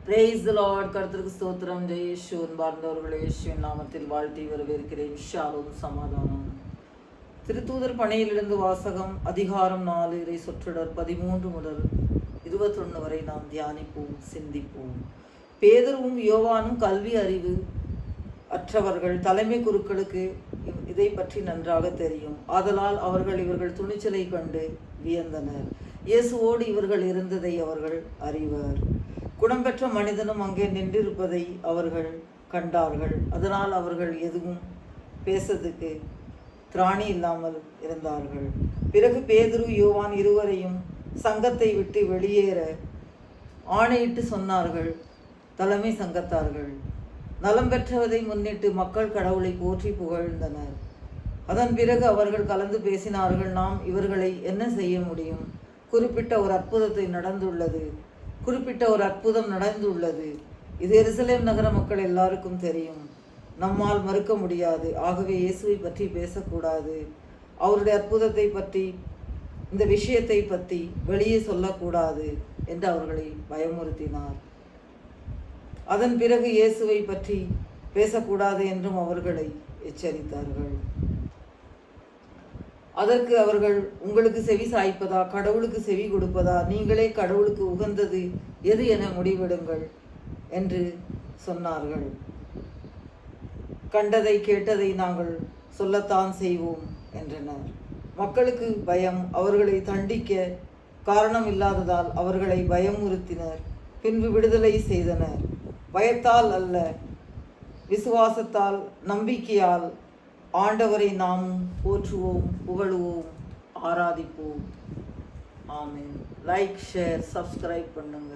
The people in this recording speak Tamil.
Praise the Lord. கர்த்தருக்கு ஸ்தோத்திரம். ஜெய இயேசுவின் பார்ந்தவர்களே, இயேசுவின் நாமத்தில் வாழ்த்தி வரவேற்கிறேன். ஷாலோம், சமாதானம். திருத்தூதர் பணியிலிருந்து வாசகம். அதிகாரம் 4 இறை சொற்றொடர் 13 முதல் 21 வரை நாம் தியானிப்போம், சிந்திப்போம். பேதுருவும் யோவானும் கல்வி அறிவு அற்றவர்கள். தலைமை குருக்களுக்கு இதை பற்றி நன்றாக தெரியும். ஆதலால் அவர்கள் இவர்கள் துணிச்சலை கண்டு வியந்தனர். இயேசுவோடு இவர்கள் இருந்ததை அவர்கள் அறிவர். குணம்பெற்ற மனிதனும் அங்கே நின்றிருப்பதை அவர்கள் கண்டார்கள். அதனால் அவர்கள் எதுவும் பேசத்துக்கு திராணி இல்லாமல் இருந்தார்கள். பிறகு பேதுரு யோவான் இருவரையும் சங்கத்தை விட்டு வெளியேற ஆணையிட்டு சொன்னார்கள். தலைமை சங்கத்தார்கள் நலம் பெற்றவதை முன்னிட்டு மக்கள் கடவுளை போற்றி புகழ்ந்தனர். அதன் பிறகு அவர்கள் கலந்து பேசினார்கள். நாம் இவர்களை என்ன செய்ய முடியும்? குறிப்பிட்ட ஒரு அற்புதம் நடந்துள்ளது. இது எருசலேம் நகர மக்கள் எல்லாருக்கும் தெரியும். நம்மால் மறுக்க முடியாது. ஆகவே இயேசுவை பற்றி பேசக்கூடாது. அவருடைய அற்புதத்தை பற்றி, இந்த விஷயத்தை பற்றி வெளியே சொல்லக்கூடாது என்று அவர்களை பயமுறுத்தினார். அதன் பிறகு இயேசுவை பற்றி பேசக்கூடாது என்றும் அவர்களை எச்சரித்தார்கள். அதற்கு அவர்கள், உங்களுக்கு செவி சாய்ப்பதா, கடவுளுக்கு செவி கொடுப்பதா? நீங்களே கடவுளுக்கு உகந்தது எது என முடிவெடுங்கள் என்று சொன்னார்கள். கண்டதை கேட்டதை நாங்கள் சொல்லத்தான் செய்வோம் என்றனர். மக்களுக்கு பயம். அவர்களை தண்டிக்க காரணம் இல்லாததால் அவர்களை பயமுறுத்தினர். பின்பு விடுதலை செய்தனர். பயத்தால் அல்ல, விசுவாசத்தால், நம்பிக்கையால் ஆண்டவரை நாம் போற்றுவோம், புகழுவோம், ஆராதிப்போம். ஆமென். லைக், ஷேர், சப்ஸ்கிரைப் பண்ணுங்க.